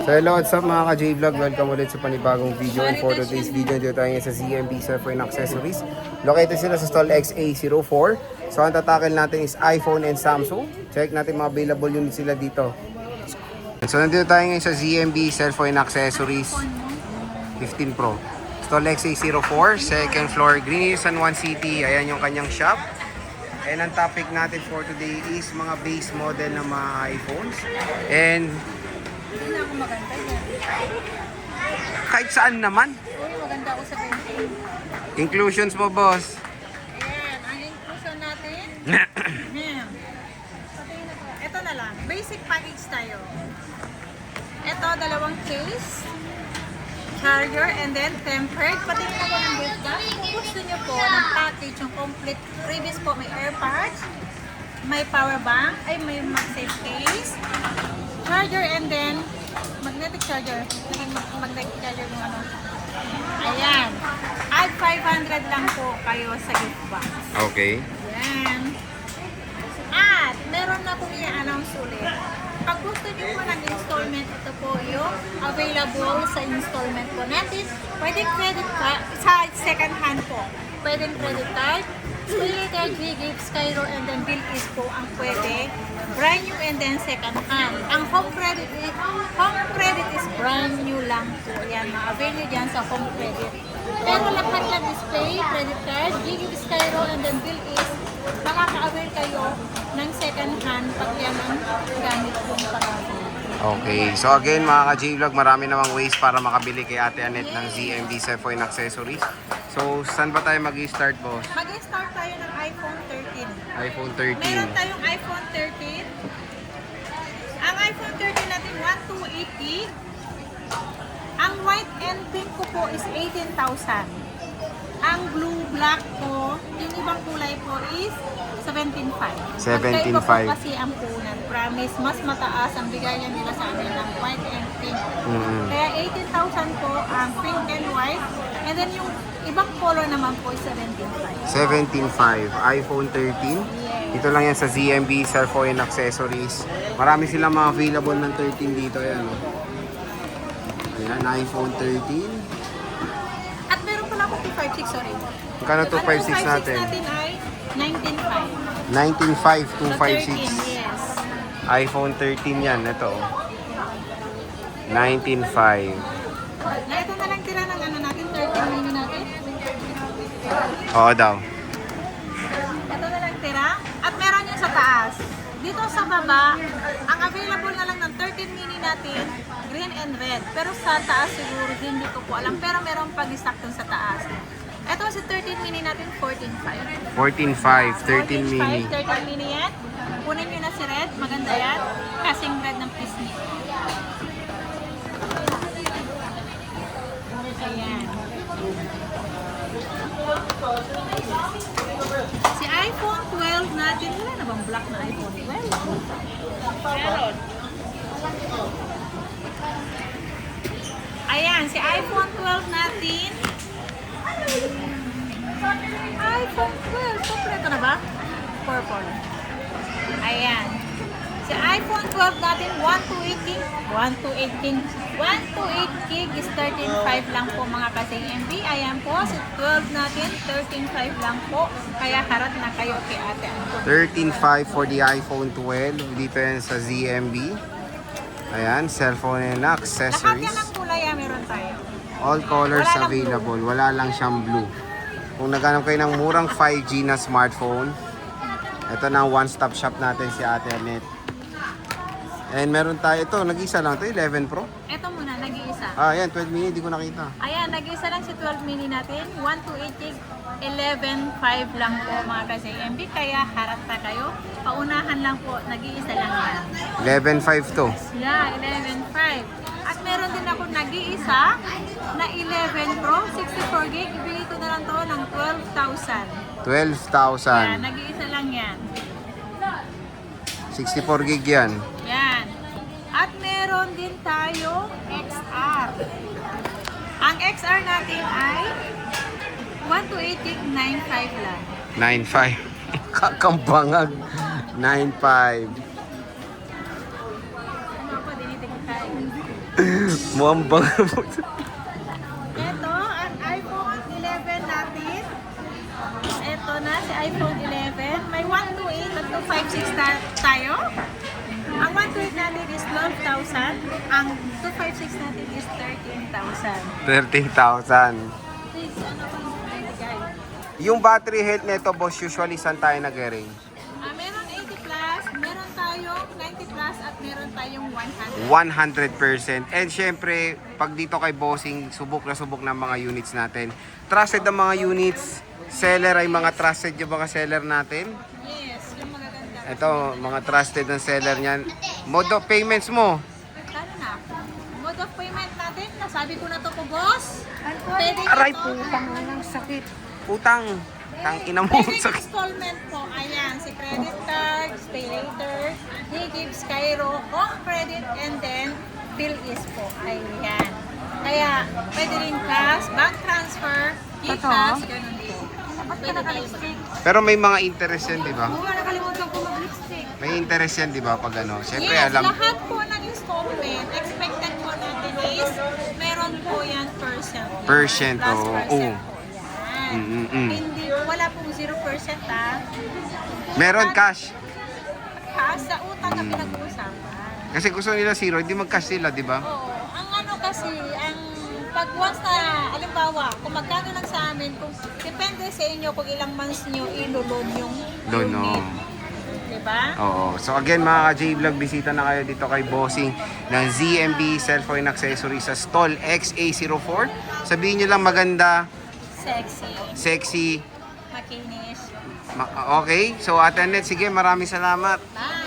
So hello, what's up mga ka-J-Vlog? Welcome ulit sa panibagong video. And for today's video, dito tayo ngayon sa ZMB Cellphone Accessories. Located sila sa stall XA04. So ang tatakil natin is iPhone and Samsung. Check natin mga available units sila dito. So nandito tayo ngayon sa ZMB Cellphone Accessories 15 Pro. Stall XA04, second floor, Green Hills, San Juan City. Ayan yung kanyang shop. And ang topic natin for today is mga base model ng mga iPhones. And Hindi na ako maganda yan. kahit saan naman. Uy, maganda ako sa painting. Inclusions mo, boss. Ayan, ang inclusion natin. Ayan. Ito na lang. Basic package tayo. Ito, dalawang case. Charger, and then tempered. Pati na po ng gift bag. Kung gusto nyo po ng package, yung complete. Previous po, may AirPods, may power bank, ay may MagSafe case, charger, and then magnetic charger. Naging magnetic charger yung ano. Ayan. Add 500 lang po kayo sa gift box. Okay. Ayan. At meron na pong i-announce ulit. Pag gusto niyo po ng installment, ito po yung available sa installment po natin. Pwede credit card, sa second hand po. Pwede credit card, Paylater, Gifts, Cairo, and then bill is po ang pwede. Brand new and then second hand. Ang home credit is brand new lang po. Yan, ma-avail nyo dyan sa home credit. Pero lahat ng display, credit card, Gifts, Cairo, and then bill is makaka-avail kayo ng second hand pag yan ang gamit kong parami. Okay. So again, mga ka-J-Vlog, marami namang ways para makabili kay Ate Annette ng ZMB Cellphone Accessories. So, saan ba tayo mag-start, boss? Mag-start tayo ng iPhone 13. iPhone 13. Meron tayong iPhone 13. Ang iPhone 13 natin, 128 gig. Ang white and pink ko po is 18,000. Ang blue, black ko, yung ibang kulay po is 17,500. 17,500. Magkaiba po kasi ang punan. Promise, mas mataas ang bigayan nila sa amin ng white and pink. Kaya 18,000 po ang pink and white. And then yung ibang color naman po is 17,500. 17.5. iPhone 13. Dito lang yan sa ZMB Cellphone Accessories. Marami silang mga available ng 13 dito. Ayan, oh. Ayan, iPhone 13. At meron pala ako 256, sorry. Magkano 256 natin? natin ay 19,500. 19.5, So 256. 13, yes. iPhone 13 yan. Ito, oh. 19.5. Na ito na lang tira ng ano natin, 13 mini natin. Oo daw. Ito na lang tira. At meron yung sa taas. Dito sa baba, ang available na lang ng 13 mini natin, green and red. Pero sa taas siguro, hindi ko po alam. Pero meron pag-stock dun sa taas. Ito si 13 mini natin, 14,500. 14.5, 13 mini. 13 mini yan. Kunin nyo na si red. Maganda yan. Kasing red ng pisngi. Ayan. Si iPhone 12 natin, wala na bang black na iPhone 12? Meron. Ayan, si iPhone 12 natin. iPhone 12, kompleto na ba? Purple. Ayan. Si iPhone 12 natin, 128 gig. 128 gig is 13.5 lang po mga kasing MB. Ayan po, si 12 natin, 13.5 lang po. Kaya harap na kayo kay Ate Anto. 13.5 for the iPhone 12. Dito yan sa ZMB. Ayan, cellphone and Lahat accessories. yan ang kulay meron tayo. All colors Wala lang available. Wala lang siyang blue. Kung naghanap kayo ng murang 5G na smartphone, ito na ang one-stop shop natin si Ate Annette. And meron tayo ito, nag-isa lang ito, 11 Pro. Ito muna, nag-iisa. Ah, yan, 12 mini, di ko nakita. Ayan, nag-iisa lang si 12 mini natin. 128 gig, 11.5 lang po mga kasing MB. Kaya harap na kayo. Paunahan lang po, nag-iisa lang yan. 11.5 to. Yeah, 11.5. At meron din ako nag-iisa na 11 Pro, 64 gig. Ibigay ko na lang to ng 12,000. 12,000. Yeah, nag-iisa lang yan. 64 gig yan. Yan. At meron din tayo XR. Ang XR natin ay 128 gig, 9.5 lang. 9.5. Kakambangag. 9.5. Ano pa, dinitig tayo. Muambang. Ito, ang iPhone 11 natin. Ito na, si iPhone 11. May 128 at 256 tayo. Ang 128 natin is 12,000. Ang 256 natin is 13,000. 13,000. Please, ano ba yung bigay? Yung battery health nito, boss, usually saan tayo nag-range? Meron 80 plus, meron tayong 90 plus, at meron tayong 100. 100%. And syempre, pag dito kay Bossing, subok na subok ng mga units natin. Trusted ang mga units. Seller ay mga trusted yung mga seller natin. Yes, yung magaganda. Ito, mga trusted ng seller niyan. Mode of payments mo. Kano na? Mode of payment natin, nasabi ko na to po, boss. Pwede Aray, ito, putang ng sakit. Putang. Tang ina mo. pwede Sakit. installment po. Ayan, si credit card, pay later, gives Cairo, home credit, and then bill is po. Ayan. Kaya, pwede rin cash, bank transfer, e-cash, ganun din. Pwede tayo Pero may mga interest yan, di ba? nakalimutan ko mag-lipstick. May interest yan, di ba? Pag ano. Syempre, Yes, alam. lahat po ng installment, expected po natin is meron po yan percent. Percent, Plus oo. percent Oo. po yan. Hindi, wala pong 0% Meron cash. Sa utang na pinag-uusapan. Kasi gusto nila zero, hindi mag-cash sila, di ba? Oo. Ang ano kasi, ang pag once na, alimbawa, kung magkano lang sa amin, kung depende sa inyo kung ilang months nyo ilo-loan yung Loan, unit. no. Diba? Oo. So again, mga ka-J-Vlog, bisita na kayo dito kay Bossing ng ZMB Cellphone Accessories sa Stall XA04. Sabihin nyo lang maganda, Sexy. sexy. Makinis. Okay, so Ate Annette, sige, maraming salamat. Bye!